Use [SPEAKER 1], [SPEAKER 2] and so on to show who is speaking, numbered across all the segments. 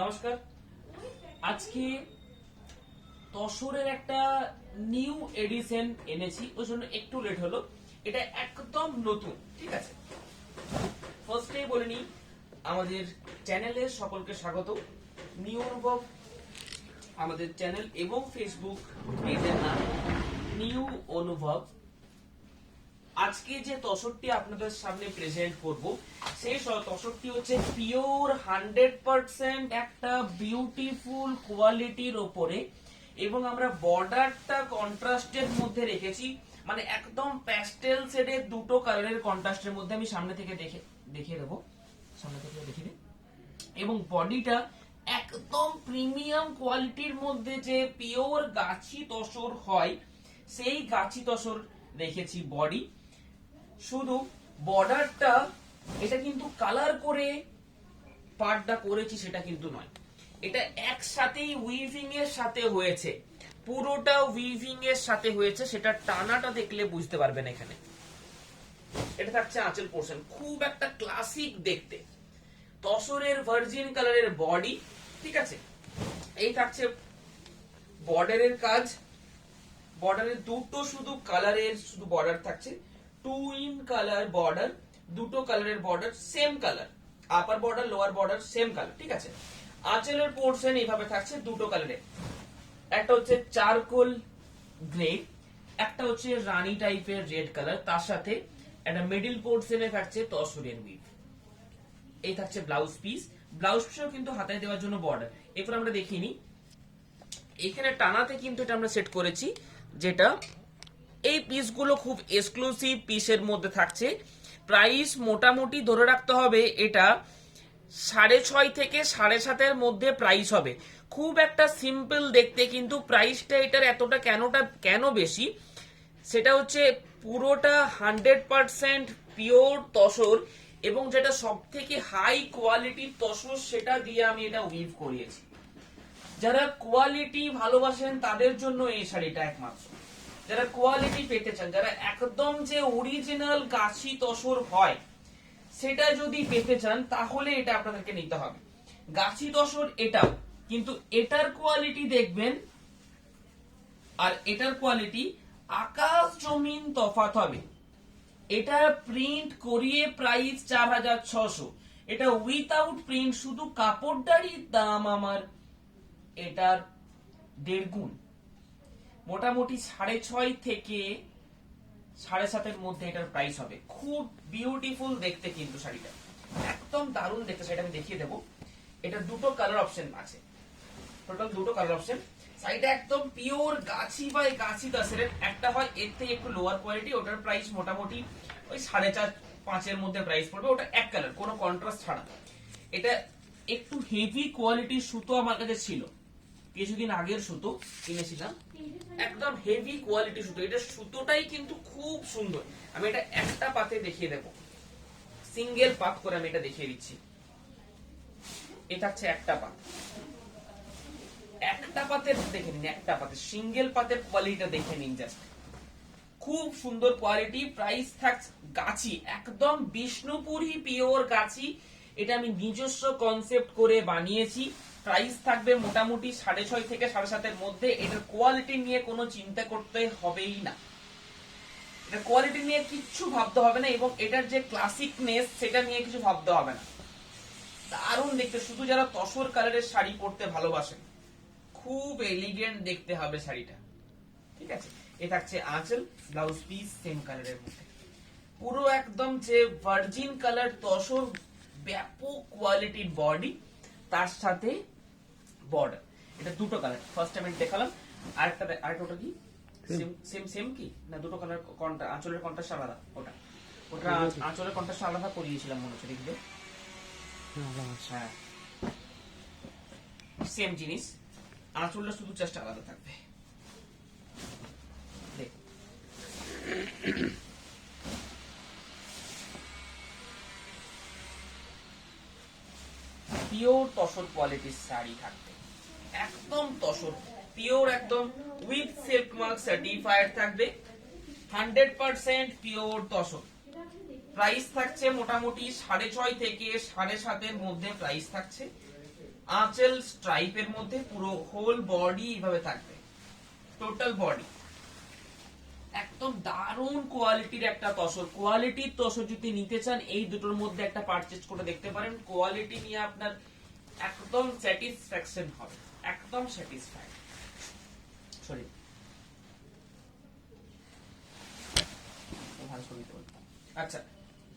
[SPEAKER 1] নমস্কার। আজকে তসরের একটা নিউ এডিশন এনেছি, ওই জন্য একটু লেট হলো। এটা একদম নতুন, ঠিক আছে। ফার্স্টেই বলে নিই, আমাদের চ্যানেলে সকলকে স্বাগত। নিউ অনুভব আমাদের চ্যানেল এবং ফেসবুক পেজের নাম নিউ অনুভব। আজকে যে তসরটি আপনাদের সামনে প্রেজেন্ট করব, সেই তসরটি হচ্ছে পিওর 100% একটা বিউটিফুল কোয়ালিটির ওপরে, এবং আমরা বর্ডারটা কন্ট্রাস্টের মধ্যে রেখেছি, মানে একদম প্যাস্টেল শেডের দুটো কালারের কন্ট্রাস্টের মধ্যে। আমি সামনে থেকে দেখিয়ে দেবো, সামনে থেকে দেখিয়ে দিই। এবং বডিটা একদম প্রিমিয়াম কোয়ালিটির মধ্যে, যে পিওর গাছি তসর হয় সেই গাছি তসর রেখেছি বডি। শুধু বর্ডারটা এটা কিন্তু কালার করে পার্টটা করেছি সেটা কিন্তু নয়, এটা একসাথেই উইভিং এর সাথে হয়েছে, পুরোটা উইভিং এর সাথে হয়েছে। সেটা টানাটা দেখলে বুঝতে পারবেন। এখানে এটা থাকছে আঁচল পোর্শন, খুব একটা ক্লাসিক দেখতে, তসরের ভার্জিন কালারের বডি, ঠিক আছে। এই থাকছে বর্ডারের কাজ, বর্ডারের দুটো শুধু কালারের শুধু বর্ডার থাকছে, 2 in কালার বর্ডার, দুটো কালারের border, same colour, upper border lower border same colour, ঠিক আছে। আঁচলের পোর্শন এইভাবে থাকছে দুটো কালারের, একটা হচ্ছে চারকোল গ্রে, একটা হচ্ছে রানী টাইপের রেড কালার, তার সাথে একটা মিডল পোর্শনে থাকছে তসরের উইভ। এই থাকছে ব্লাউজ পিস, ব্লাউজ পিসও কিন্তু হাতায় দেওয়ার জন্য বর্ডার। এরপর আমরা দেখিয়ে নিই, এখানে টানাতে কিন্তু এটা আমরা সেট করেছি, যেটা এই পিসগুলো খুব এক্সক্লুসিভ পিসের মধ্যে থাকছে। প্রাইস মোটামুটি ধরে রাখতে হবে এটা 6.5 থেকে 7.5 মধ্যে প্রাইস হবে। খুব একটা সিম্পল দেখতে, কিন্তু প্রাইসটা এটার এতটা কেন বেশি, সেটা হচ্ছে পুরোটা 100% পিওর তসর, এবং যেটা সব থেকে হাই কোয়ালিটির তসর সেটা দিয়ে আমি এটা উইভ করিয়েছি। যারা কোয়ালিটি ভালোবাসেন তাদের জন্য এই শাড়িটা একমাত্র। যারা কোয়ালিটি পেতে চান, যারা একদম যে অরিজিনাল গাছি তসর হয় সেটা যদি পেতে চান, তাহলে এটা আপনাদেরকে নিতে হবে। গাছি তসর এটাও, কিন্তু এটার কোয়ালিটি দেখবেন আর এটার কোয়ালিটি আকাশ জমিন তফাৎ হবে। এটা প্রিন্ট করিয়ে প্রাইস 4600, এটা উইথাউট প্রিন্ট, শুধু কাপড়টারই দাম আমার এটার 1.5 গুণ, মোটামুটি 6.5 থেকে 7.5 মধ্যে এটার প্রাইস হবে। খুব বিউটিফুল দেখতে কিন্তু শাড়িটা, একদম দারুণ দেখতে। শাড়িটা আমি দেখিয়ে দেবো। এটা দুটো কালার অপশন আছে, টোটাল দুটো কালার অপশন। শাড়িটা একদম পিওর গাছি বাই গাছি তসরের। একটা হয় এর থেকে একটু লোয়ার কোয়ালিটি, ওটার প্রাইস মোটামুটি ওই 4.5-5 মধ্যে প্রাইস পড়বে, ওটা এক কালার, কোনো কন্ট্রাস্ট ছাড়া। এটা একটু হেভি কোয়ালিটির সুতো আমার কাছে ছিল, কিছুদিন আগের সুতো কিনেছিলাম, একদম হেভি কোয়ালিটি সুতো। এটা সুতোটাই কিন্তু খুব সুন্দর। আমি এটা একটা পাতে দেখিয়ে দেবো, সিঙ্গেল পাত করে আমি এটা দেখিয়ে দিচ্ছি। এটা হচ্ছে একটা পাত, একটা পাতের দেখে নিন, একটা পাতের সিঙ্গেল পাতের কোয়ালিটিটা দেখে নিন জাস্ট, খুব সুন্দর কোয়ালিটি। প্রাইস থাকছে গাছি, একদম বিষ্ণুপুরি পিওর গাছি, এটা আমি নিজস্ব কনসেপ্ট করে বানিয়েছি। প্রাইস থাকবে মোটামুটি 6.5 থেকে 7.5 মধ্যে। এটার কোয়ালিটি নিয়ে কোনো চিন্তা করতে হবেই না, এটা কোয়ালিটি নিয়ে কিচ্ছু ভাবতে হবে না, এবং এটার যে ক্লাসিকনেস সেটা নিয়ে কিছু ভাবতে হবে না। দারুণ দেখতে, শুধু যারা তসর কালারের শাড়ি পরতে ভালোবাসেন, খুব এলিগেন্ট দেখতে হবে শাড়িটা, ঠিক আছে। এ থাকছে আঁচল, ব্লাউজ পিস সেম কালারের মধ্যে, পুরো একদম যে ভার্জিন কালার তসর, ব্যাপক কোয়ালিটির বডি, তার সাথে বর্ডার। এটা দুটো কালার, ফার্স্ট টাইম দেখালাম। আরেকটা ওটা কি সেম কি না, দুটো কালার আঁচলের কন্ট্রাস্ট আলাদা, ওটা আঁচলের কন্ট্রাস্ট আলাদা করিয়েছিলাম মনে হচ্ছে, দেখবে। হ্যাঁ, সেম জিনিস, আঁচলটা শুধু জাস্ট আলাদা থাকবে। পিওর তসর কোয়ালিটির শাড়ি থাকবে, একদম তসর পিওর, একদম উইথ সিল্ক মার্ক সার্টিফাইড থাকবে, 100% পিওর তসর। প্রাইস থাকছে মোটামুটি 6.5 থেকে 7.5 মধ্যে প্রাইস থাকছে। আঁচল স্ট্রাইপের মধ্যে পুরো হোল বডি এইভাবে থাকবে, টোটাল বডি। একদম দারুণ কোয়ালিটির একটা তসর। কোয়ালিটির তসর যদি নিতে চান এই দুটোর মধ্যে একটা পারচেজ করে দেখতে পারেন। কোয়ালিটি নিয়ে আপনার একদম স্যাটিসফ্যাকশন হবে, একদম স্যাটিসফাইড। সরি, আচ্ছা,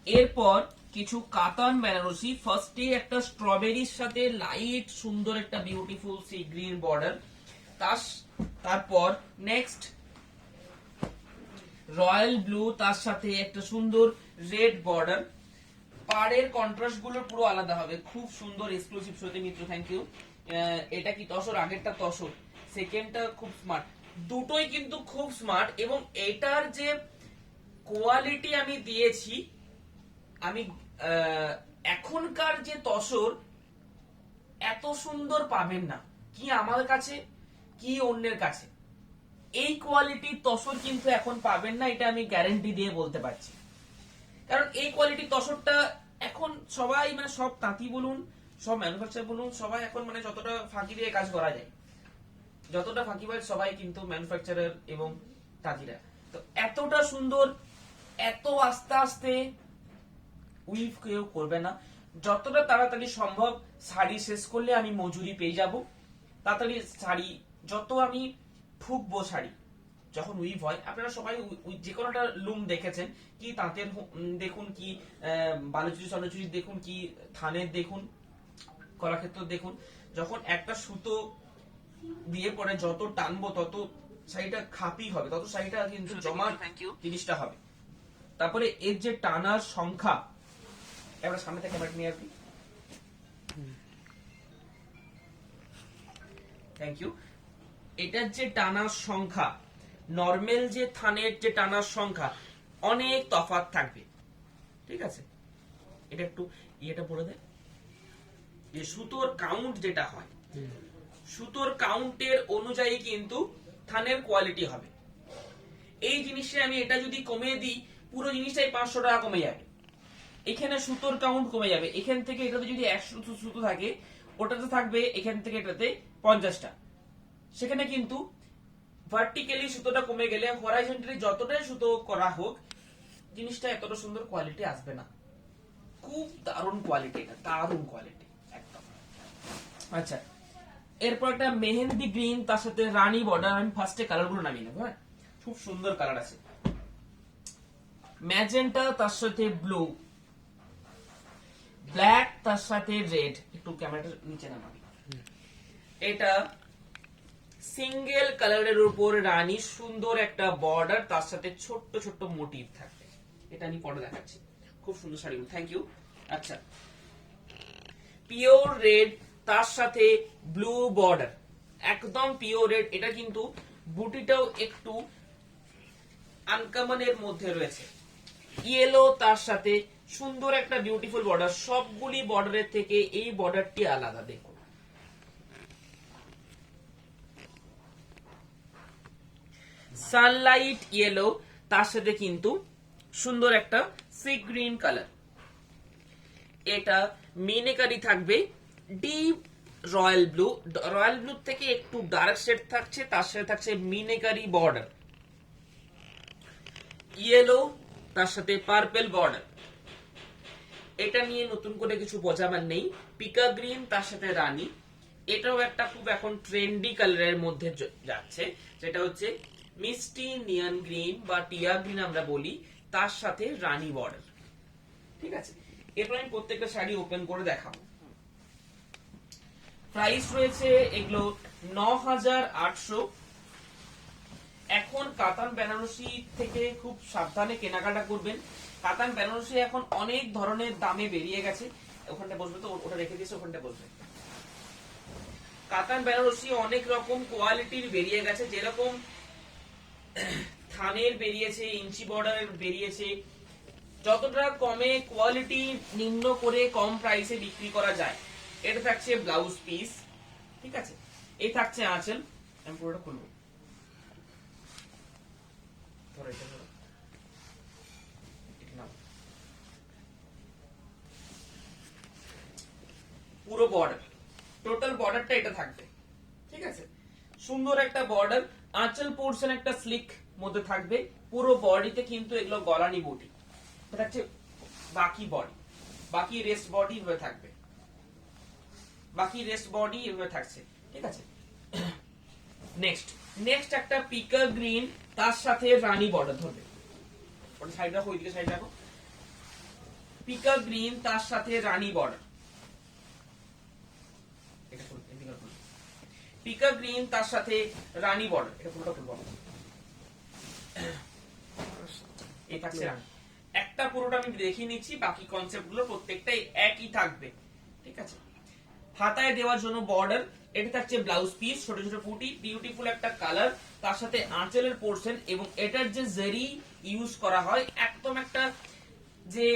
[SPEAKER 1] এরপর কিছু কাতান বেনারসি। ফার্স্টে একটা স্ট্রবেরির সাথে লাইট সুন্দর একটা বিউটিফুল সি গ্রিন বর্ডার, তারপর নেক্সট রয়্যাল ব্লু, তার সাথে একটা সুন্দর রেড বর্ডার। পাড়ের কন্ট্রাস্ট গুলো পুরো আলাদা হবে, খুব সুন্দর এক্সক্লুসিভ শোতে মিত্র, থ্যাংক ইউ। এটা কি তসর? আগেরটা তসর, সেকেন্ডটা খুব স্মার্ট, দুটোই কিন্তু খুব স্মার্ট। এবং এটার যে কোয়ালিটি আমি দিয়েছি, আমি এখনকার যে তসর এত সুন্দর পাবেন না, কি আমার কাছে কি অন্যের কাছে। এই কোয়ালিটির তসর কিন্তু এখন পাবেন না, এটা আমি গ্যারান্টি দিয়ে বলতে পারছি। কারণ এই কোয়ালিটির তসরটা এখন সবাই, মানে সব তাঁতি বলুন, সব ম্যানুফ্যাকচার বলুন, সবাই এখন মানে যতটা ফাঁকি দিয়ে কাজ করা যায়, যতটা ফাঁকিবাজ সবাই কিন্তু ম্যানুফ্যাকচারার এবং তাঁতিরা। তো এতটা সুন্দর, এত আস্তে আস্তে উইভ কেউ করবে না। যতটা তাড়াতাড়ি সম্ভব শাড়ি শেষ করলে আমি মজুরি পেয়ে যাব। তাড়াতাড়ি শাড়ি যত আমি ঠুকবো, শাড়ি যখন উইভ হয়, আপনারা সবাই যে কোনো একটা লুম দেখেছেন, কি তাঁতের দেখুন, কি বালুচুরি সলচুরি দেখুন, কি থানের দেখুন, কলাক্ষেত্র দেখুন, যখন একটা সুতো দিয়ে পরে যত টানবো তত শাড়িটা খাপি হবে, তত শাড়িটা কিন্তু জমা জিনিসটা হবে। তারপরে এর যে টানার সংখ্যা, এবার সামনে থেকে ক্যামেরা নিয়ে আসবি, থ্যাংক ইউ। এটার যে টানার সংখ্যা, নর্মাল যে থানের যে টানার সংখ্যা অনেক তফাৎ থাকবে, ঠিক আছে? এটা একটু ইয়েটা বলে দেয়, যে সুতোর কাউন্ট যেটা হয়, সুতোর কাউন্টের অনুযায়ী কিন্তু থানের কোয়ালিটি হবে। এই জিনিসটা আমি এটা যদি কমিয়ে দিই, পুরো জিনিসটাই 500 টাকা কমে যাবে। এখানে সুতোর কাউন্ট কমে যাবে, এখান থেকে এটাতে যদি 100 সুতো থাকে, ওটাতে থাকবে এখান থেকে এটাতে 50টা। সেখানে কিন্তু ভার্টিক্যালি সুতোটা কমে গেলে হরাইজন্টালি যতটাই সুতো করা হোক, জিনিসটা এতটা সুন্দর কোয়ালিটি আসবে না। খুব দারুণ কোয়ালিটি, এটা দারুণ কোয়ালিটি একদম। আচ্ছা, এরপর একটা মেহেন্দি গ্রিন, তার সাথে রানী বর্ডার। আমি ফার্স্টে কালার গুলো নামিয়ে নেবো, হ্যাঁ, খুব সুন্দর কালার আছে। ম্যাজেন্টা, তার সাথে ব্লু, ব্ল্যাক, তার সাথে রেড। একটু ক্যামেরাটা নিচে নামাবি। এটা সিঙ্গেল কালারের উপর রানী, সুন্দর একটা বর্ডার, তার সাথে ছোট্ট ছোট্ট মোটিভ থাকবে। এটা আমি পরে দেখাচ্ছি, খুব সুন্দর শাড়িগুলো, থ্যাংক ইউ। আচ্ছা, পিওর রেড, তার সাথে ব্লু বর্ডার, একদম পিওর রেড। এটা কিন্তু বুটিটাও একটু আনকমনের মধ্যে রয়েছে। ইয়েলো, তার সাথে সুন্দর একটা বিউটিফুল বর্ডার। সবগুলি বর্ডারের থেকে এই বর্ডারটি আলাদা, দেখুন। সানলাইট ইয়েলো, তার সাথে কিন্তু সুন্দর একটা সি গ্রিন কালার। এটা মিনেকারি থাকবে, deep royal blue, royal blue থেকে একটু ডার্ক শেড থাকছে, তার সাথে থাকছে মিনেকারি বর্ডার। ইয়েলো, তার সাথে পার্পল বর্ডার। এটা নিয়ে নতুন করে কিছু বোঝাবার নেই। পিকা গ্রিন, তার সাথে রানী। এটাও একটা খুব এখন ট্রেন্ডি কালারের মধ্যে যাচ্ছে, যেটা হচ্ছে মিষ্টি নিয়ন গ্রিন বা টিয়া গ্রিন আমরা বলি, তার সাথে রানী বর্ডার, ঠিক আছে? এরপর আমি প্রত্যেকটা শাড়ি ওপেন করে দেখাবো। প্রাইস রয়েছে এগুলো ৯,৮০০। এখন কাতান বেনারসি থেকে খুব সাবধানে কেনাকাটা করবেন। কাতান বেনারসি এখন অনেক ধরনের দামে বেরিয়ে গেছে। ওখানটা বসবে তো, ওটা রেখে দিয়েছে, ওখানটা বসবে। কাতান বেনারসি অনেক রকম কোয়ালিটির বেরিয়ে গেছে, যেরকম থানের বেরিয়েছে, ইঞ্চি বর্ডারের বেরিয়েছে। যতটা কমে কোয়ালিটি নিম্ন করে কম প্রাইসে বিক্রি করা যায়। এটা থাকছে ব্লাউজ পিস, ঠিক আছে? এই থাকছে আঁচল। আমি পুরোটা খুলবো, পুরো বর্ডার, টোটাল বর্ডারটা এটা থাকবে, ঠিক আছে। সুন্দর একটা বর্ডার, আঁচল পোর্শন একটা স্লিক মধ্যে থাকবে, পুরো বডিতে কিন্তু এগুলো গলানি বুটি। এটা হচ্ছে বাকি বডি, বাকি রেস্ট বডি হয়ে থাকবে, বাকি রেস্ট বডি এভাবে থাকছে, ঠিক আছে। নেক্সট একটা পিকার গ্রিন, তার সাথে রানী বর্ডার ধরবে, ওটা সাইড রাখো, ওইদিকে সাইড রাখো। পিকার গ্রিন তার সাথে রানী বর্ডার, এটা ফুল, এদিকে ফুল। পিকার গ্রিন তার সাথে রানী বর্ডার, এটা ফুলটা ফুল বর্ডার, এই থাকছে রানী। একটা পুরোটা আমি দেখিয়ে নিচ্ছি, বাকি কনসেপ্ট গুলো প্রত্যেকটাই একই থাকবে, ঠিক আছে। হাতায় দেওয়ার জন্য বর্ডার, এটা থাকছে ব্লাউজ পিস, ছোট ছোট পুটি, বিউটিফুল একটা কালার, তার সাথে আঁচলের পোর্শন, এবং এটার যে জেরি ইউজ করা হয় একদম একটা যে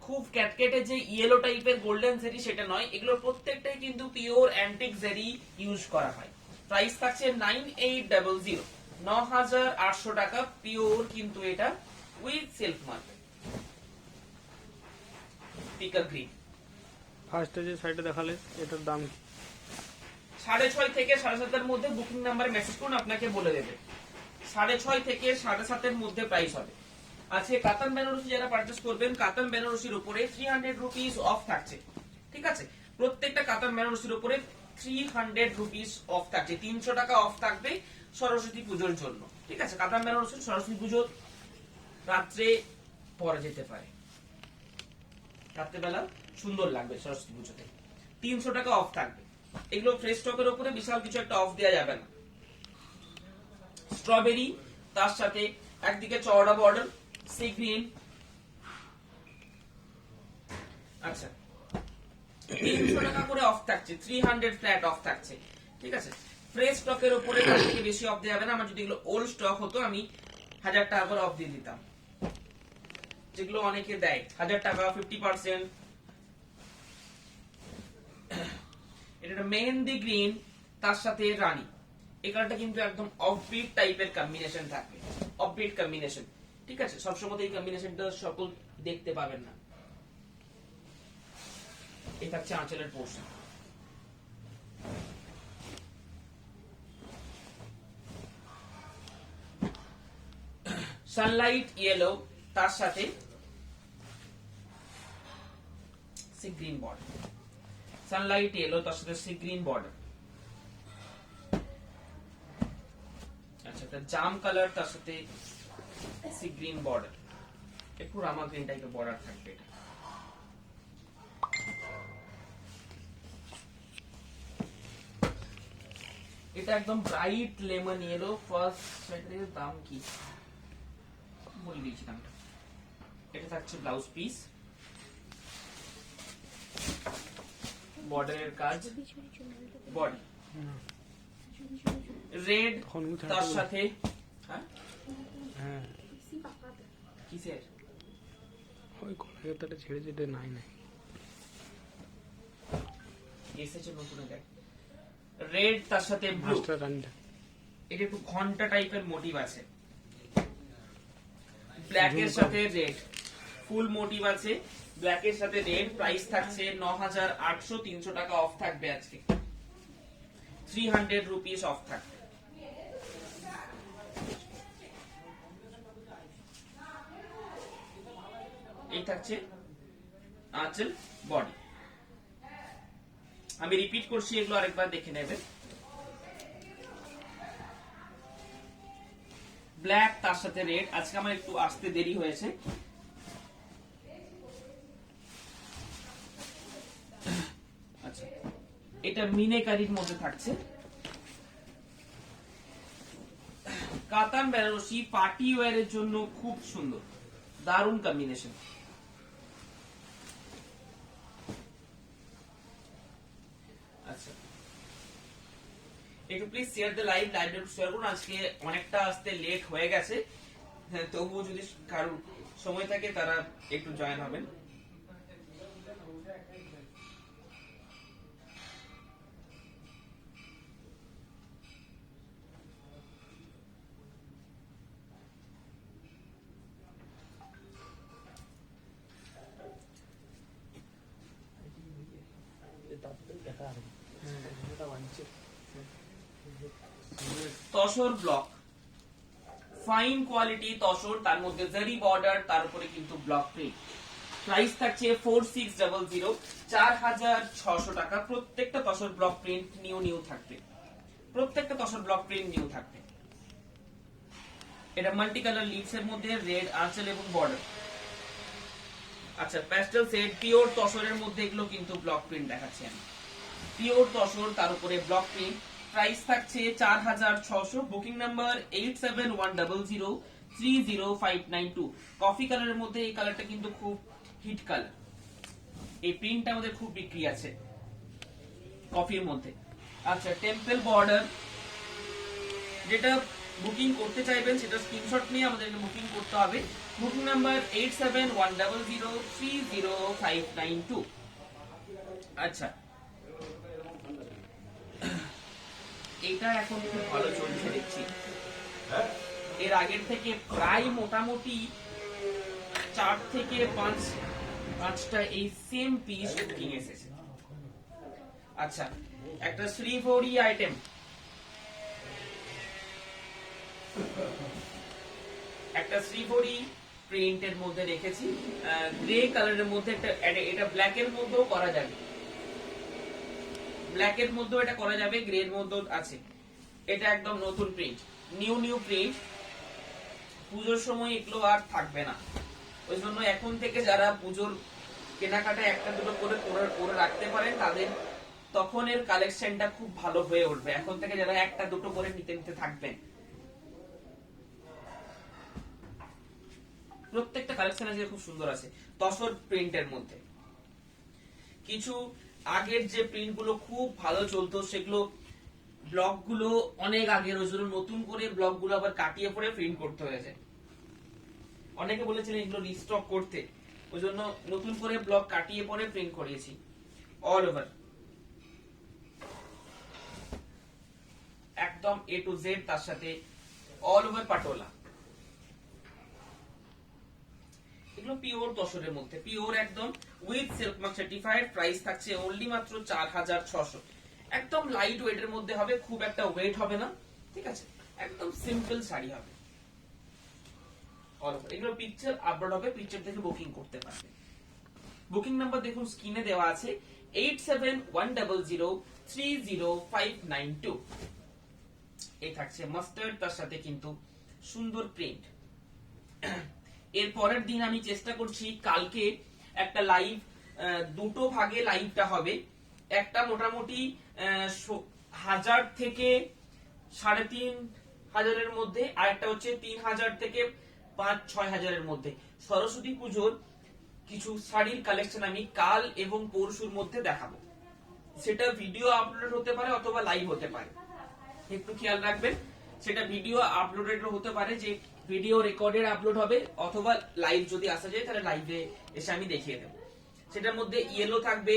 [SPEAKER 1] খুব ক্যাটকেটে যে ইয়েলো টাইপের গোল্ডেন জেরি সেটা নয়, এগুলো প্রত্যেকটাই কিন্তু পিওর অ্যান্টিক জেরি ইউজ করা হয়। প্রাইস থাকছে 9800, 9800 টাকা, পিওর কিন্তু এটা উইথ সেলফ মার্ক। পিকার গ্রিন
[SPEAKER 2] ফার্স্টে যে সাইডে দেখালে এটার দাম কি?
[SPEAKER 1] 6.5 থেকে 7.5 মধ্যে বুকিং নাম্বারে মেসেজ করুন, আপনাকে বলে দেবে। 6.5 থেকে 7.5 মধ্যে প্রাইস হবে। আজকে কাতান বেনারসি যারা পারচেজ করবেন, কাতান বেনারসির উপরে 300 রুপিস অফ থাকছে, ঠিক আছে। প্রত্যেকটা কাতান বেনারসির উপরে 300 রুপিস অফ থাকছে, 300 টাকা অফ থাকবে সরস্বতী পুজোর জন্য, ঠিক আছে। কাতান বেনারসি সরস্বতী পুজো রাত্রে পরে যেতে পারে, রাত্রেবেলা সুন্দর লাগবে সরস্বতী পুজোতে, 300 টাকা অফ থাকবে। এগুলো ফ্রেশ স্টকের উপরে বিশাল কিছু একটা অফ দেওয়া যাবে না। স্ট্রবেরি, তার সাথে একদিকে চওড়া বর্ডার, সি গ্রিন, আচ্ছা 300 টাকা করে অফ থাকছে, 300 ফ্ল্যাট অফ থাকছে, ঠিক আছে। ফ্রেশ স্টকের উপরে তার থেকে বেশি অফ দেওয়া যাবে না। আমার যদি এগুলো ওল্ড স্টক হতো আমি 1000 টাকা করে অফ দিয়ে দিতাম, যেগুলো অনেকে দেয় 1000 টাকা, 50%। এটা মেহেন্দি গ্রিন, তার সাথে রানী, এই কালারটা কিন্তু একদম অফবিট টাইপের কম্বিনেশন থাকবে, অফবিট কম্বিনেশন, ঠিক আছে। সবসময় এই কম্বিনেশনটা সকল দেখতে পাবেন না। এই থাকছে আঁচলের পোর্শন, সানলাইট ইয়েলো, তার সাথে sea green border, Sunlight yellow তার সাথে সি গ্রিন বর্ডার, আচ্ছা একটা জাম কালার তার সাথে সি গ্রিন বর্ডার, একটু রামা গ্রিন টাইপের বর্ডার থাকবে। এটা একদম ব্রাইট লেমন ইয়েলো। ফার্স্ট সাইডের দাম কি বলে দিয়েছি দামটা। এটা থাকছে ব্লাউজ পিস, বর্ডারের কাজ, বডি রেড, তার সাথে কিসের
[SPEAKER 2] ওই কলকাতাটা ছেড়ে যেতে নাই নাই
[SPEAKER 1] এসেছে নতুন দেখ, রেড তার সাথে ব্লু, এটা একটু ঘন্টা টাইপের মোটিভ আছে, ব্ল্যাক এর সাথে রেড, ফুল মোটিভ আছে, ব্ল্যাক এর সাথে রেড। প্রাইস থাকছে 9800, 300 টাকা অফ থাকবে আজকে, 300 রুপিস অফ থাকবে। এই থাকছে আঁচল, বডি। আমি রিপিট করছি, এগুলো আরেকবার দেখে নেবেন। ব্ল্যাক তার সাথে রেড, আজকে আমার একটু আসতে দেরি হয়েছে। আচ্ছা এটা মিনেকারির মধ্যে থাকছে, কাতান বেনারসি পার্টি ওয়্যারের জন্য খুব সুন্দর, দারুণ কম্বিনেশন। আচ্ছা একটু প্লিজ শেয়ার দ্য লাইভ, লাইভটা একটু শেয়ার করুন। আজকে অনেকটা আসতে লেট হয়ে গেছে, তবুও যদি কারোর সময় থাকে তারা একটু জয়েন হবেন।
[SPEAKER 2] দেখা
[SPEAKER 1] tussar block, fine quality tussar, তার মধ্যে জারি বর্ডার, তার উপরে কিন্তু ব্লক প্রিন্ট। প্রাইস থাকছে 4600, 4600 টাকা। প্রত্যেকটা তসর ব্লক প্রিন্ট নিউ থাকবে, প্রত্যেকটা তসর ব্লক প্রিন্ট নিউ থাকবে। এটা মাল্টি কালার লিভস এর মধ্যে রেড আঁচল এবং বর্ডার। আচ্ছা, প্যাস্টেল সেট পিওর তসরের মধ্যে এগুলো কিন্তু ব্লক প্রিন্ট দেখাচ্ছি আমি। পিওর তসর, তার উপরে ব্লক প্রিন্ট। প্রাইস থাকছে 4600। Booking number 8710030592। কফি কালারের মধ্যে এই কালারটা কিন্তু খুব হিট কালার, এই প্রিন্টটা আমাদের খুব বিক্রি আছে কফির মধ্যে। আচ্ছা, টেম্পল বর্ডার, যেটা বুকিং করতে চাইবেন সেটা স্ক্রিনশট নিয়ে আমাদেরকে বুকিং করতে হবে। Booking number 8710030592। আচ্ছা, এটা এখন খুব ভালো চলছে দেখছি। এর আগের থেকে প্রায় মোটামুটি 4 থেকে 5টা এই সেম পিস বুকিং এসেছে। আচ্ছা, একটা শ্রীভরি আইটেম, একটা শ্রীভরি প্রিন্টের মধ্যে রেখেছি, গ্রে কালারের মধ্যে। এটা ব্ল্যাক এর মধ্যেও করা যাবে, ব্ল্যাক এর মধ্যেও এটা করা যাবে, গ্রে এর মধ্যেও আছে। এটা একদম নতুন প্রিন্ট, নিউ প্রিন্ট। পুজোর সময় এগুলো আর থাকবে না, ওই জন্য এখন থেকে যারা পুজোর কেনাকাটা একটা দুটো করে রাখতে পারেন, তাদের তখন এর কালেকশনটা খুব ভালো হয়ে উঠবে। এখন থেকে যারা একটা দুটো করে নিতে থাকবেন, প্রত্যেকটা কালেকশন আছে খুব সুন্দর আছে তসর প্রিন্টের মধ্যে। কিছু আগের যে প্রিন্ট গুলো খুব ভালো চলতো, সেগুলো ব্লক গুলো অনেক আগের, ওই জন্য নতুন করে ব্লক গুলো আবার কাটিয়ে পরে প্রিন্ট করতে হয়েছে। অনেকে বলেছিলেন এগুলো রিস্টক করতে, ওই জন্য নতুন করে ব্লক কাটিয়ে পরে প্রিন্ট করিয়েছি। অল ওভার একদম A to Z, তার সাথে অল ওভার পাটোলা। এগুলো পিওর তসরের মধ্যে, পিওর একদম with silk mark certified. Price থাকছে অনলি মাত্র 4600। একদম লাইট ওয়েট এর মধ্যে হবে, খুব একটা ওয়েট হবে না, ঠিক আছে? একদম সিম্পল শাড়ি হবে। এগুলো পিকচার আপলোড হবে, পিকচার দেখে বুকিং করতে পারবে। বুকিং নাম্বার দেখুন স্ক্রিনে দেওয়া আছে 8710030592। এই থাকছে মাস্টার্ড, তার সাথে কিন্তু সুন্দর প্রিন্ট। এর পরের দিন আমি চেষ্টা করছি, কালকে একটা লাইভ, দুটো ভাগে লাইভটা হবে। একটা মোটামুটি 1000 থেকে 3500 মধ্যে, আর একটা হচ্ছে 3000 থেকে 5-6000 মধ্যে। সরস্বতী পুজোর কিছু শাড়ির কালেকশন আমি কাল এবং পরশুর মধ্যে দেখাবো। সেটা ভিডিও আপলোড হতে পারে অথবা লাইভ হতে পারে, একটু খেয়াল রাখবেন। সেটা ভিডিও আপলোডেড হতে পারে, যে ভিডিও রেকর্ডেড আপলোড হবে, অথবা লাইভ যদি আসা যায় তাহলে লাইভে এসে আমি দেখিয়ে দেবো। সেটার মধ্যে ইয়েলো থাকবে,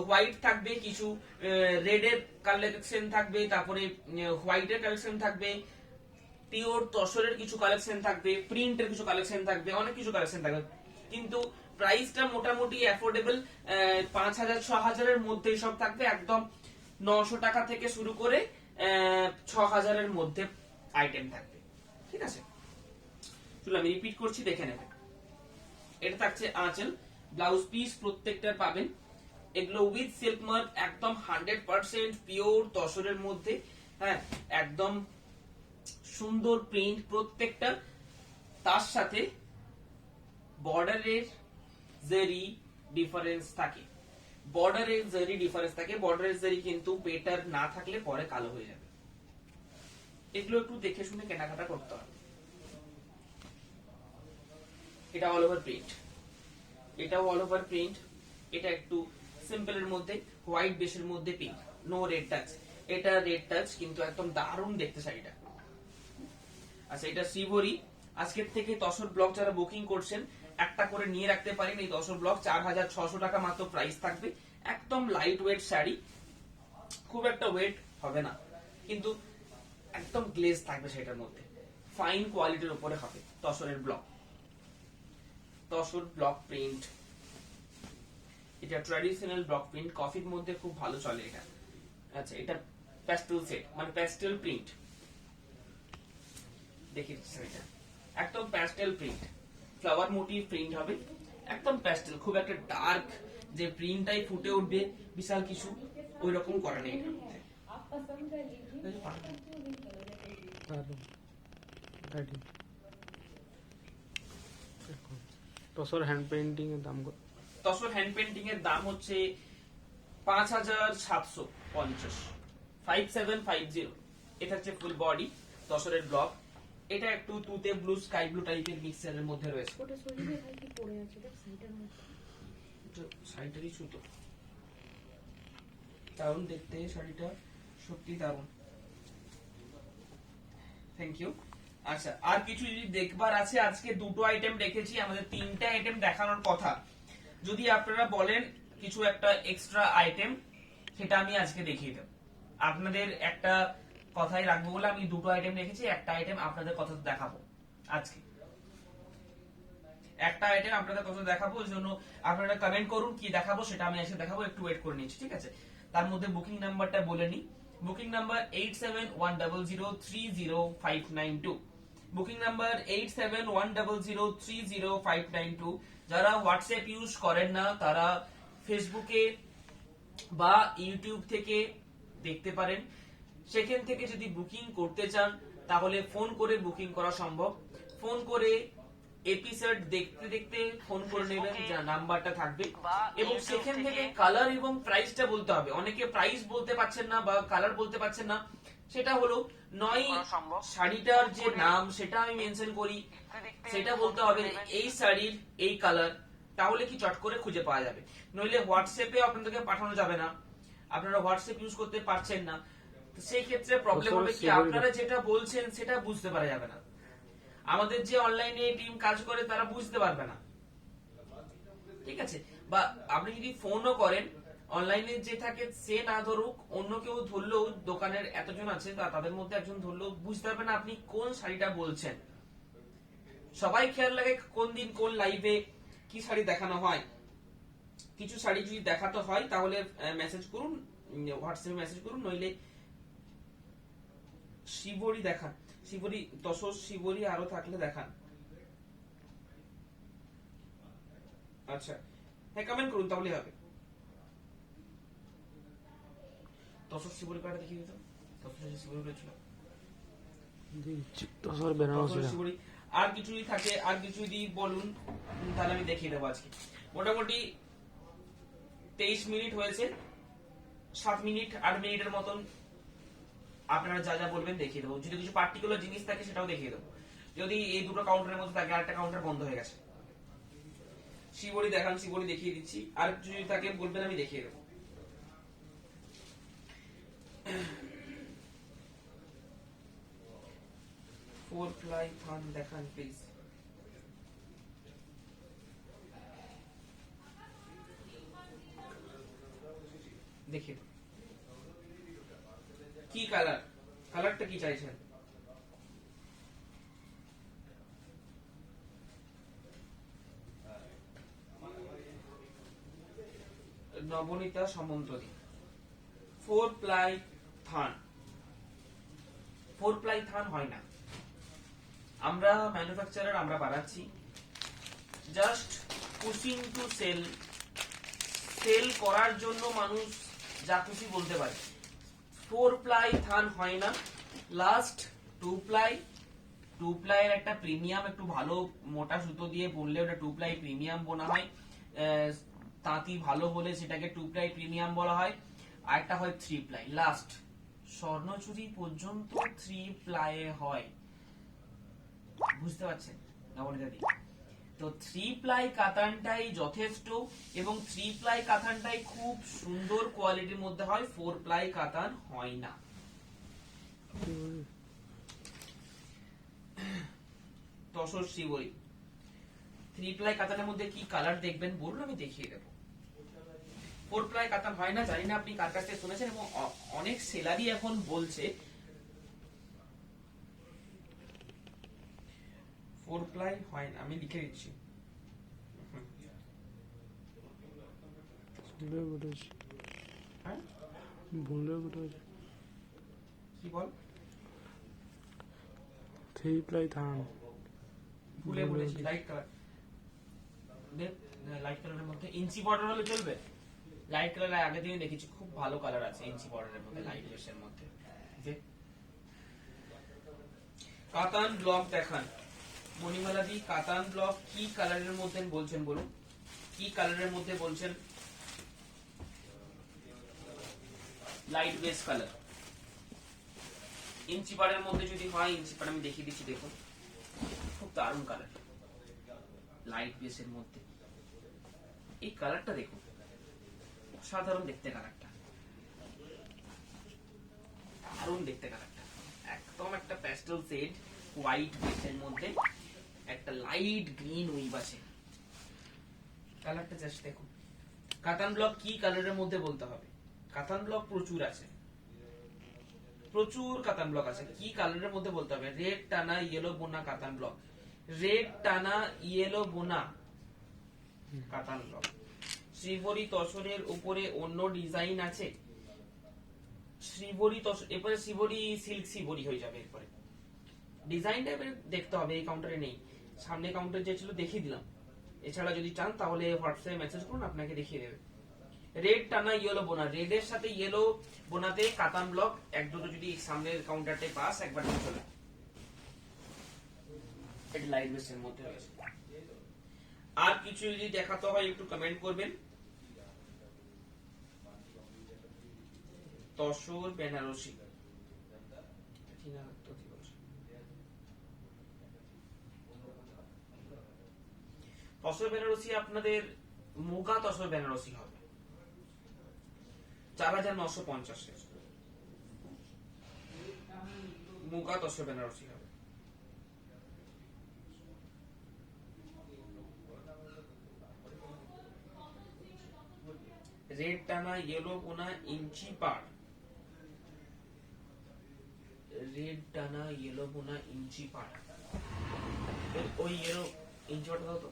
[SPEAKER 1] হোয়াইট থাকবে, কিছু রেড এর কালেকশন থাকবে, তারপরে হোয়াইট এর কালেকশন থাকবে, পিওর তসরের কিছু কালেকশন থাকবে, প্রিন্টের কিছু কালেকশন থাকবে, অনেক কিছু কালেকশন থাকবে। কিন্তু প্রাইসটা মোটামুটি অ্যাফোর্ডেবল, 5000-6000 এর মধ্যে সব থাকবে। একদম 900 টাকা থেকে শুরু করে 6000 এর মধ্যে আইটেম থাকবে, ঠিক আছে? চলো আমি রিপিট করছি, দেখে নেবেন। এটা থাকছে আঁচল, ব্লাউজ পিস প্রত্যেকটার পাবেন। এগুলো উইথ সিল্ক মার্ক, একদম 100% পিওর তসরের মধ্যে। হ্যাঁ, একদম সুন্দর প্রিন্ট প্রত্যেকটা। তার সাথে বর্ডারের জারি ডিফারেন্স থাকে, বর্ডারের জারি ডিফারেন্স থাকে। বর্ডারের জারি কিন্তু পেটার না থাকলে পরে কালো হয়ে যাবে। এগুলো একটু দেখে শুনে কেনাকাটা করতে হবে। এটা অল ওভার প্রিন্ট, এটাও অল ওভার প্রিন্ট। এটা একটু সিম্পল এর মধ্যে, হোয়াইট বেসের মধ্যে পিঙ্ক, নো রেড টাচ। এটা রেড টাচ, কিন্তু একদম দারুণ দেখতে শাড়িটা। আচ্ছা, এটা শ্রীভরি। আজকের থেকে তসর ব্লক যারা বুকিং করছেন, একটা করে নিয়ে রাখতে পারেন। এই তসর ব্লক 4600 টাকা মাত্র প্রাইস থাকবে। একদম লাইট ওয়েট শাড়ি, খুব একটা ওয়েট হবে না, কিন্তু একদম গ্লেজ থাকবে সেটার মধ্যে। ফাইন কোয়ালিটির উপরে হবে তসরের ব্লক, তসর ব্লক প্রিন্ট। এটা ট্র্যাডিশনাল ব্লক প্রিন্ট, কফির মধ্যে খুব ভালো চলে এটা। আচ্ছা, এটা প্যাস্টেল সেট মানে প্যাস্টেল প্রিন্ট। দেখি শাড়িটা একদম pastel print, flower motive print হবে, একদম প্যাস্টেল, খুব একটা ডার্ক যে প্রিন্টটাই ফুটে উঠবে বিশাল কিছু ওই রকম করা নেই এটার মধ্যে।
[SPEAKER 2] তসর হ্যান্ড পেইন্টিং এর দাম কত?
[SPEAKER 1] তসর হ্যান্ড পেন্টিং এর দাম হচ্ছে 5750, 5750। এটা হচ্ছে ফুল বডি তসরের ব্লক। এটা একটু তুতে ব্লু স্কাই ব্লু টাইপের মিক্সচারের মধ্যে রয়েছে।
[SPEAKER 3] ওটা শরীরে ভাই কি পড়ে আছে দেখ সাইডের মধ্যে।
[SPEAKER 1] শাড়িটারই সুতো দারুণ দেখতে, শাড়িটা সত্যি দারুণ। Thank you. আচ্ছা, আর কিছু যদি দেখবার আছে, আজকে দুটো আইটেম রেখেছি, আমাদের তিনটা আইটেম দেখানোর কথা। যদি আপনারা বলেন কিছু একটা এক্সট্রা আইটেম, সেটা আমি আজকে দেখিয়ে দেব। আপনাদের একটা কথাই রাখবো বলে আমি দুটো আইটেম রেখেছি, একটা আইটেম আপনাদের কথা দেখাবো আজকে। একটা আইটেম আপনাদের কথা দেখাবো, ওই জন্য আপনারা কমেন্ট করুন কি দেখাবো, সেটা আমি এসে দেখাবো। একটু ওয়েট করে নিচ্ছি, ঠিক আছে? তার মধ্যে বুকিং নাম্বারটা বলে নি। Booking number 8710030592, booking number 8710030592। যারা হোয়াটসঅ্যাপ ইউজ করেন না তারা ফেসবুকে বা ইউটিউব থেকে দেখতে পারেন। সেখান থেকে যদি বুকিং করতে চান তাহলে ফোন করে বুকিং করা সম্ভব। ফোন করে এপিসোড দেখতে দেখতে ফোন করে নেবেন, যা নাম্বারটা থাকবে, এবং সেখান থেকে কালার এবং প্রাইসটা বলতে হবে। অনেকে প্রাইস বলতে পারছেন না বা কালার বলতে পারছেন না, সেটা হলো নয় শাড়িটার যে নাম সেটা আমি মেনশন করি, সেটা বলতে হবে এই শাড়ির এই কালার, তাহলে কি চট করে খুঁজে পাওয়া যাবে। নইলে হোয়াটসঅ্যাপে আপনাদেরকে পাঠানো যাবে না, আপনারা হোয়াটসঅ্যাপ ইউজ করতে পারছেন না, সেই ক্ষেত্রে প্রবলেম হবে কি আপনারা যেটা বলছেন সেটা বুঝতে পারা যাবে না, আমাদের যে অনলাইনে টিম কাজ করে তারা বুঝতে পারবে না, ঠিক আছে? বা আপনি যদি ফোনও করেন, অনলাইনে যে থাকে সে না ধরুক, অন্য কেউ ধরলেও, দোকানের এতজন আছে তাদের মধ্যে একজন ধরলেও বুঝতে পারবে না আপনি কোন শাড়িটা বলছেন। সবাই খেয়াল লাগে কোন দিন কোন লাইভে কি শাড়ি দেখানো হয়। কিছু শাড়ি যদি দেখাতে হয় তাহলে মেসেজ করুন, হোয়াটসঅ্যাপে মেসেজ করুন, নইলে শিবরি দেখান, শিবরি তসর শিবরি আরো থাকলে দেখান। আচ্ছা, হ্যাঁ কমেন্ট করুন তাহলে হবে। তসর শিবরি কাটা দেখিয়ে দিত, তসর শিবরি রয়েছিল,
[SPEAKER 2] তসর বেনারসি।
[SPEAKER 1] তসর শিবরি। আর কিছু যদি থাকে, আর কিছু যদি বলুন তাহলে আমি দেখিয়ে দেবো আজকে। মোটামুটি 23 মিনিট হয়েছে, 7 মিনিট 8 মিনিটের মতন আপনারা যা যা বলবেন দেখিয়ে দেবো। যদি কিছু পার্টিকুলার জিনিস থাকে সেটাও দেখিয়ে দেবো। যদি এই দুটো কাউন্টারের মধ্যে থাকে, আরেকটা কাউন্টার বন্ধ হয়ে গেছে। শিবরি দেখান, শিবরি দেখিয়ে দিচ্ছি। আর কিছু যদি থাকে বলবেন, আমি দেখিয়ে দেবো। ফোর প্লাই থান দেখান প্লিজ। দেখিয়ে দেবো। কি কালার, কালারটা কি চাইছেন? নবনীতা সামন্তরী, 4 প্লাই থান। 4 প্লাই থান হয় না, আমরা ম্যানুফ্যাকচারার, আমরা বানাচ্ছি just pushing to sell, sell করার জন্য মানুষ যা খুশি বলতে পারে। 4 প্লাই থান হয় না, লাস্ট 2 প্লাই। 2 প্লাইয়ের একটা প্রিমিয়াম, একটু ভালো মোটা সুতো দিয়ে বুনলে ওটা 2 প্লাই প্রিমিয়াম বোনা হয়। তাঁতি ভালো হলে সেটাকে 2 প্লাই প্রিমিয়াম বলা হয়। আর একটা হয় 3 প্লাই, লাস্ট স্বর্ণচুরি পর্যন্ত 3 প্লাই হয়, বুঝতে পারছেন নবনীতা দি? তো 3 প্লাই কাতানটাই যথেষ্ট, এবং 3 প্লাই কাতানটাই খুব সুন্দর কোয়ালিটির মধ্যে হয়, 4 প্লাই কাতান হয় না। তসর শিবরি 3 প্লাই কাতানের মধ্যে কি কালার দেখবেন বলুন, আমি দেখিয়ে দেবো। 4 প্লাই কাতান হয় না, জানি না আপনি কার কাছ থেকে শুনেছেন, এবং অনেক সেলারই এখন বলছে 4 প্লাই হয় না। আমি লিখে দিচ্ছি। হ্যাঁ
[SPEAKER 2] ভুলেও কোথাও হয়েছে
[SPEAKER 1] কি বল?
[SPEAKER 2] থ্রি প্লাই থান
[SPEAKER 1] ভুলে বলেছি লাইট কালার। দেখ লাইট কালারের মধ্যে ইঞ্চি বর্ডার হলে চলবে। লাইট কালার আগে থেকে দেখেছি, খুব ভালো কালার আছে ইঞ্চি বর্ডারের মধ্যে, লাইট বেসের মধ্যে। যে কাতান ব্লক দেখান মণিমালা দি, কাতান ব্লক কি কালারের মধ্যে বলছেন বলুন, কি কালারের মধ্যে বলছেন? Light base colour. ইঞ্চি পাড়ের মধ্যে যদি হয়, ইঞ্চি পাড় আমি দেখিয়ে দিচ্ছি, দেখুন খুব দারুণ কালার, লাইট বেসের মধ্যে। এই কালারটা দেখুন, সাধারণ দেখতে কালারটা, দারুণ দেখতে কালারটা, একদম একটা প্যাস্টেল শেড হোয়াইট বেসের মধ্যে একটা লাইট গ্রিন উইভ আছে। কালারটা জাস্ট দেখুন। কাতান ব্লক কি কালারের মধ্যে বলতে হবে? কাতান ব্লক প্রচুর আছে, প্রচুর কাতান ব্লক আছে। কি কালারের মধ্যে বলতে হবে? রেড টানা ইয়েলো বোনা কাতান ব্লক, রেড টানা ইয়েলো বোনা কাতান ব্লক। শ্রীবরী তসরের উপরে অন্য ডিজাইন আছে। শ্রীবরী তসর, এরপরে শ্রীবরী সিল্ক শ্রীবরী হয়ে যাবে। এরপরে ডিজাইনটা এবারে দেখতে হবে, এই কাউন্টারে নেই, সামনে কাউন্টার যে ছিল দেখিয়ে দিলাম। এছাড়া যদি চান তাহলে হোয়াটসঅ্যাপে মেসেজ করুন, আপনাকে দেখিয়ে দেবে। রেড টানা ইয়েলো বোনা, রেডের সাথে ইয়েলো বোনাতে কাতান ব্লক এক দুটো যদি সামনের কাউন্টারতে পাস একবার দেখে চলে। এটা লাইট বেসের মধ্যে রয়েছে। আর কিছু যদি দেখাতে হয় একটু কমেন্ট করবেন। তসর বেনারসি, তসর বেনারসি আপনাদের মুগা তসর বেনারসি হবে 4950 মুগা তসর বেনারসি হবে। রেড টানা ইয়েলো বোনা ইঞ্চি পাড়, রেড টানা ইয়েলো বোনা ইঞ্চি পাড়, ওই ইয়েলো ইঞ্চি পাড়টা দাও তো।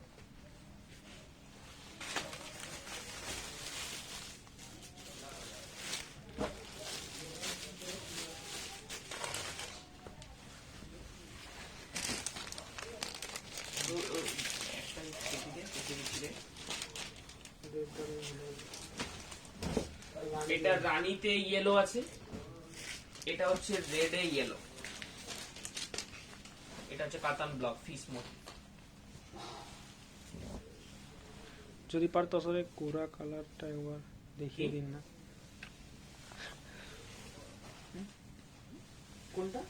[SPEAKER 1] এটা রানীতে ইয়েলো আছে, এটা হচ্ছে রেডে ইয়েলো, এটা হচ্ছে কাতান ব্লক ফিস মোড।
[SPEAKER 2] যদি পার তসরে কোরা কালারটা একবার দেখিয়ে দিন না।
[SPEAKER 1] কোনটা?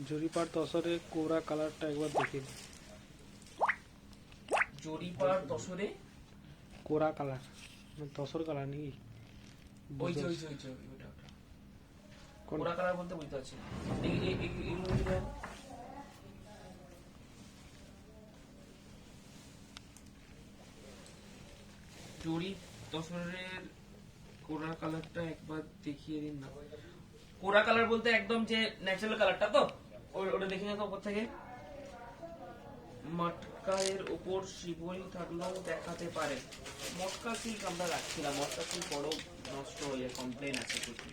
[SPEAKER 2] জরিপার তসরে কোরা কালারটা একবার দেখিয়ে দিন।
[SPEAKER 1] জরিপার তসরে
[SPEAKER 2] কোরা কালার, তসর কালার নাকি?
[SPEAKER 1] ওই যে ওই যে ওই যে ওইটা, কোরা কালার বলতে বুঝতে পারছি না। জরি তসরের কোরা কালারটা একবার দেখিয়ে দিন না। কোরা কালার বলতে একদম যে ন্যাচারাল কালারটা তো, ওটা দেখে নিও তো উপর থেকে। মটকায়ের উপর শিবলি থাকলেও দেখাতে পারে। মটকা সিল্ক আমরা রাখছিলাম, মটকা সিল্ক বড় নষ্ট হয়ে কমপ্লেন আছে প্রচুর।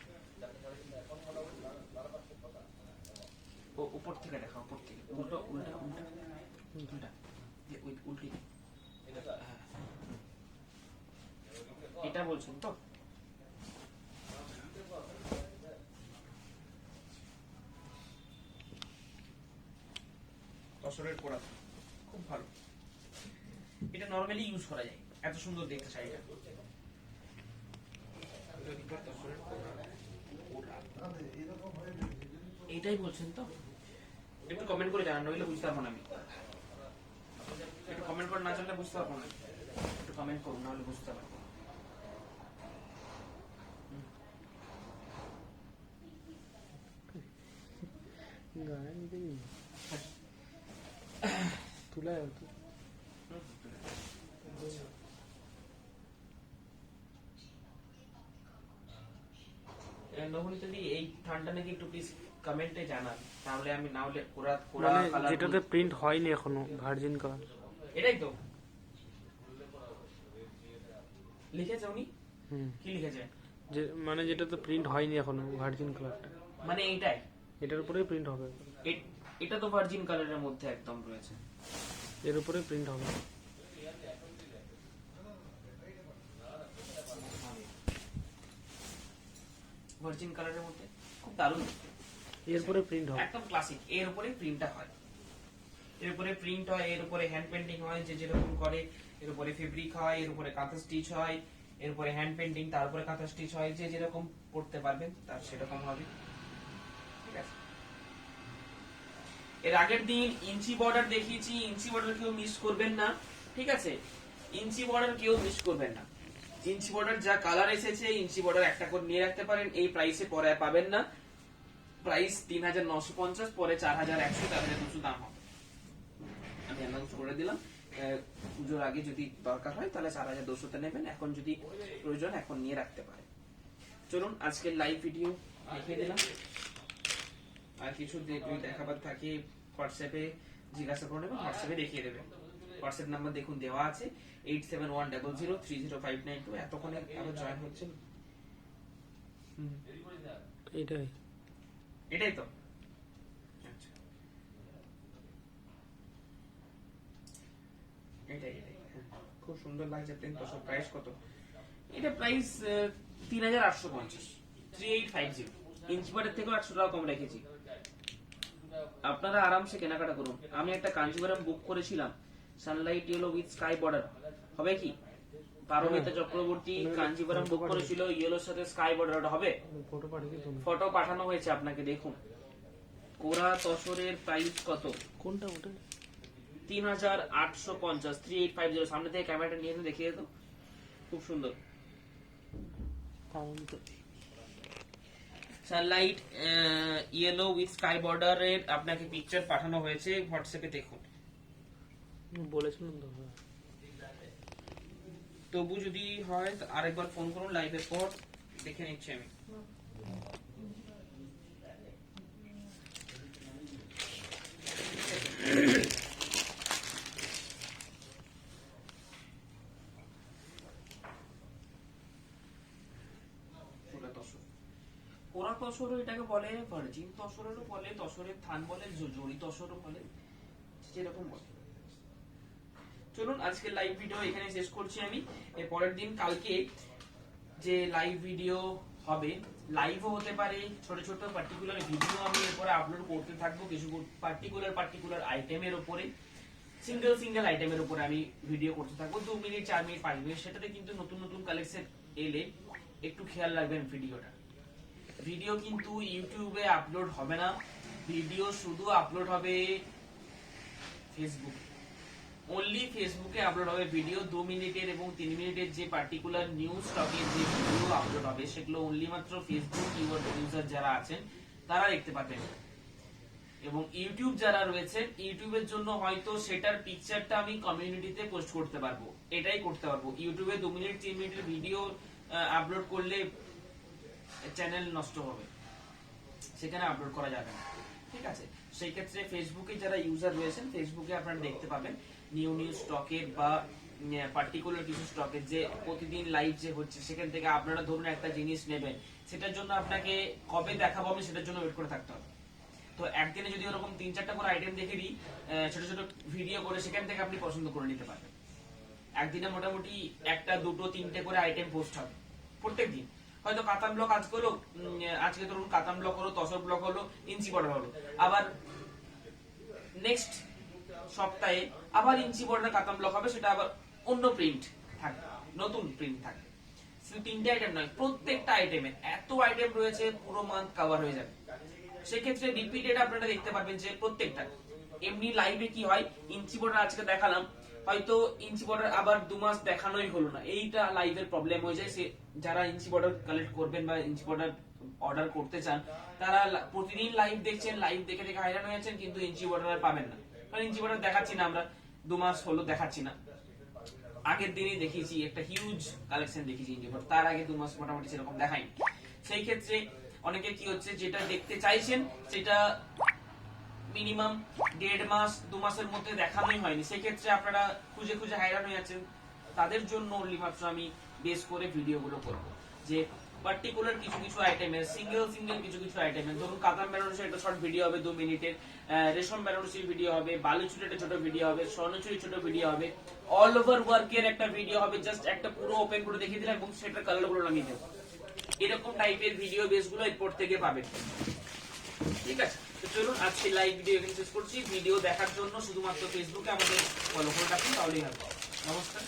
[SPEAKER 1] উপর থেকে দেখা, উপর থেকে উল্টো উল্টা উল্টা উল্টা উল্টি। এটা বলছেন তো? তসরের কোরা খুব ভালো, এটা নরমালি ইউজ করা যায়, এত সুন্দর দেখতে শাড়িটা। এইটাই বলছেন তো? একটু কমেন্ট করে জানান, নইলে বুঝতে পারবো না আমি। একটু কমেন্ট করে না জানলে বুঝতে পারবো না, একটু কমেন্ট করুন, নাহলে বুঝতে পারবো।
[SPEAKER 2] তুলে
[SPEAKER 1] এই ঠান্ডা নাকি একটু প্লিজ কমেন্টে জানান, তাহলে আমি না হলে কোরা কোরা
[SPEAKER 2] মানে
[SPEAKER 1] কালার
[SPEAKER 2] যেটাতে প্রিন্ট হয়নি এখনো, ভার্জিন কালার।
[SPEAKER 1] এটাই তো লিখেছে উনি,
[SPEAKER 2] হুম,
[SPEAKER 1] কি লিখেছে?
[SPEAKER 2] যে মানে যেটা তো প্রিন্ট হয়নি এখনো, ভার্জিন কালারটা,
[SPEAKER 1] মানে এইটাই,
[SPEAKER 2] এটার উপরেই প্রিন্ট হবে,
[SPEAKER 1] এটা তো ভার্জিন কালারের মধ্যে একদম রয়েছে।
[SPEAKER 2] এর উপরেই প্রিন্ট হবে।
[SPEAKER 1] ভার্জিন কালারের মধ্যে খুব দারুণ,
[SPEAKER 2] এর উপরে প্রিন্ট হবে।
[SPEAKER 1] একদম ক্লাসিক। এর উপরে প্রিন্টটা হয়, এর উপরে প্রিন্ট হয়, এর উপরে হ্যান্ড পেন্টিং হয়, যে যেরকম করে। এর উপরে ফেব্রিক হয়, এর উপরে কাঁথা স্টিচ হয়, এর উপরে হ্যান্ড পেন্টিং, তারপরে কাঁথা স্টিচ হয়, যে যেরকম করতে পারবেন তার সেরকম হবে, ঠিক আছে। এর আগের দিন ইঞ্চি বর্ডার দেখিয়েছি, ইঞ্চি বর্ডার কেউ মিস করবেন না, ঠিক আছে। ইঞ্চি বর্ডার কেউ মিস করবেন না। ইঞ্চি বর্ডার যা কালার এসেছে, ইঞ্চি বর্ডার একটা করে নিয়ে রাখতে পারেন। এই প্রাইসে পরে আর পাবেন না। প্রাইস 3950, পরে 4100, 4200 দাম হবে। আমি অ্যানাউন্স করে দিলাম। পুজোর আগে যদি দরকার হয় তাহলে 4200 তে নেবেন, এখন যদি প্রয়োজন এখন নিয়ে রাখতে পারেন। চলুন আজকের লাইভ ভিডিও দেখিয়ে দিলাম। আর কিছু দেখাবার থাকে হোয়াটসঅ্যাপে জিজ্ঞাসা করে নেবেন, হোয়াটসঅ্যাপে দেখিয়ে দেবেন। হোয়াটসঅ্যাপ নাম্বার দেখুন দেওয়া আছে 8710030592। এতক্ষণে আরো জয়েন হচ্ছেন,
[SPEAKER 2] এটাই
[SPEAKER 1] এটাই তো। আচ্ছা, এটাই এটাই, হ্যাঁ, খুব সুন্দর লাগছে। প্রাইস কত? এটা প্রাইস 3850, 3850। ইঞ্চি বারের থেকেও 100 টাকা কম রেখেছি, আপনারা আরামসে কেনাকাটা করুন। আমি একটা কাঞ্জিভারাম বুক করেছিলাম, Sunlight yellow with sky border, হবে কি? পারমিতা চক্রবর্তী কাঞ্জিভারাম বুক করেছিল ইয়েলোর সাথে স্কাই বর্ডার, হবে?
[SPEAKER 2] ফটো পাঠিয়ে দিন।
[SPEAKER 1] ফটো পাঠানো হয়েছে আপনাকে, দেখুন। কোরা তসরের প্রাইস কত?
[SPEAKER 2] কোনটা ওটা?
[SPEAKER 1] 3850, 3850। সামনে থেকে ক্যামেরাটা নিয়ে এসে দেখিয়ে দিত, খুব সুন্দর।
[SPEAKER 2] পাউন্ড তো
[SPEAKER 1] সানলাইট ইয়েলো উইথ স্কাই বর্ডারের আপনাকে পিকচার পাঠানো হয়েছে হোয়াটসঅ্যাপে, দেখুন।
[SPEAKER 2] বলেছিলাম তো।
[SPEAKER 1] তবু যদি হয় তো আরেকবার ফোন করুন, লাইভের পর দেখে নিচ্ছি আমি। কোরা তসর এটাকে বলে, ভার্জিন তসরেরও বলে, তসরের থান বলে, জড়ি তসরও বলে, যেরকম বলে। চলুন আজকে লাইভ ভিডিও এখানে শেষ করছি আমি। এর পরের দিন কালকে যে লাইভ ভিডিও হবে, লাইভও হতে পারে, ছোট ছোট পার্টিকুলার ভিডিও আমি এরপরে আপলোড করতে থাকবো, কিছু পার্টিকুলার আইটেমের উপরে, সিঙ্গেল আইটেমের উপরে আমি ভিডিও করতে থাকবো, 2 মিনিট 4 মিনিট 5 মিনিট। সেটাতে কিন্তু নতুন নতুন কালেকশন এলে একটু খেয়াল রাখবেন ভিডিওটা। ভিডিও কিন্তু ইউটিউবে আপলোড হবে না, ভিডিও শুধু আপলোড হবে ফেসবুক, অনলি ফেসবুকে আপলোড হবে ভিডিও। 2 মিনিটের এবং 3 মিনিটের যে পার্টিকুলার নিউজ টপিক যে ভিডিও আপলোড হবে, সেগুলো অনলি মাত্র ফেসবুক ইউজার যারা আছেন তারা দেখতে পাবেন। এবং ইউটিউব যারা রয়েছেন, ইউটিউবের জন্য হয়তো সেটার পিকচারটা আমি কমিউনিটিতে পোস্ট করতে পারবো, এটাই করতে পারবো। ইউটিউবে 2 মিনিট 3 মিনিটের ভিডিও আপলোড করলে চ্যানেল নষ্ট হবে, সেখানে আপলোড করা যাবে না, ঠিক আছে। সেই ক্ষেত্রে ফেসবুকে যারা ইউজার রয়েছেন, ফেসবুকে আপনারা দেখতে পাবেন নিউ স্টকের বা পার্টিকুলার কিছু স্টকের যে প্রতিদিন লাইভ যে হচ্ছে, সেখান থেকে আপনারা ধরুন একটা জিনিস নেবেন, সেটার জন্য আপনাকে কবে দেখাবো আমি সেটার জন্য ওয়েট করে থাকতে হবে। তো একদিনে যদি ওরকম 3-4টা করে আইটেম দেখে দিই, ছোট ছোট ভিডিও করে, সেখান থেকে আপনি পছন্দ করে নিতে পারবেন। একদিনে মোটামুটি 1টা 2টো 3টে করে আইটেম পোস্ট হবে প্রত্যেকদিন। হয়তো কাতান ব্লক আজ করো, আজকে ধরুন কাতান ব্লক হলো, তসর ব্লক হলো, ইঞ্চি বর্ডার হলো, আবার নেক্সট সপ্তাহে আবার ইঞ্চি বর্ডার কাতান ব্লক হবে, সেটা আবার অন্য প্রিন্ট থাকবে, নতুন প্রিন্ট থাকবে। শুধু 3টে আইটেম নয়, প্রত্যেকটা আইটেমে এত আইটেম রয়েছে, পুরো মান্থ কভার হয়ে যাবে। সেক্ষেত্রে রিপিটেড আপনারা দেখতে পারবেন যে প্রত্যেকটা। এমনি লাইভে কি হয়, ইঞ্চি বর্ডার আজকে দেখালাম, হয়তো ইঞ্চি বর্ডার আবার 2 মাস দেখানোই হলো না, এইটা লাইভের প্রবলেম হয়ে যায়। যারা ইঞ্চি বর্ডার কালেক্ট করবেন বা ইঞ্চি বর্ডার অর্ডার করতে চান, তারা প্রতিদিন লাইভ দেখছেন, লাইভ দেখে দেখে হয়রান হয়েছেন, কিন্তু ইঞ্চি বর্ডার আর পাবেন না, কারণ ইঞ্চি বর্ডার দেখাচ্ছি না আমরা, 2 মাস হলো দেখাচ্ছি না। আগের দিনই দেখিয়েছি, একটা হিউজ কালেকশন দেখিয়েছি ইঞ্চি বর্ডার, তার আগে 2 মাস মোটামুটি সেরকম দেখাইনি। সেই ক্ষেত্রে অনেকে কি হচ্ছে, যেটা দেখতে চাইছেন সেটা মিনিমাম 1.5 মাস 2 মাসের মধ্যে দেখানোই হয়নি, সেই ক্ষেত্রে আপনারা খুঁজে খুঁজে হয়রান হয়ে যাচ্ছেন। তাদের জন্য অনলি মাত্র আমি বেস করে ভিডিওগুলো করব, যে পার্টিকুলার কিছু কিছু আইটেমের, সিঙ্গেল কিছু কিছু আইটেমের, ধরুন কাতান বেনারসির একটা শর্ট ভিডিও হবে 2 মিনিটের, রেশম বেনারসির ভিডিও হবে, বালুচুরির একটা ছোট ভিডিও হবে, স্বর্ণচুরির ছোট ভিডিও হবে, অল ওভার ওয়ার্কের একটা ভিডিও হবে, জাস্ট একটা পুরো ওপেন করে দেখিয়ে দিলাম এবং সেটার কালার গুলো নামিয়ে দেবো। এরকম টাইপের ভিডিও বেস গুলো এরপর থেকে পাবেন। ঠিক আছে, তো চলুন আজকে লাইভ ভিডিও এখানে শেষ করছি। ভিডিও দেখার জন্য শুধুমাত্র ফেসবুকে আমাদের ফলো করে রাখুন, তাহলেই হবে। নমস্কার।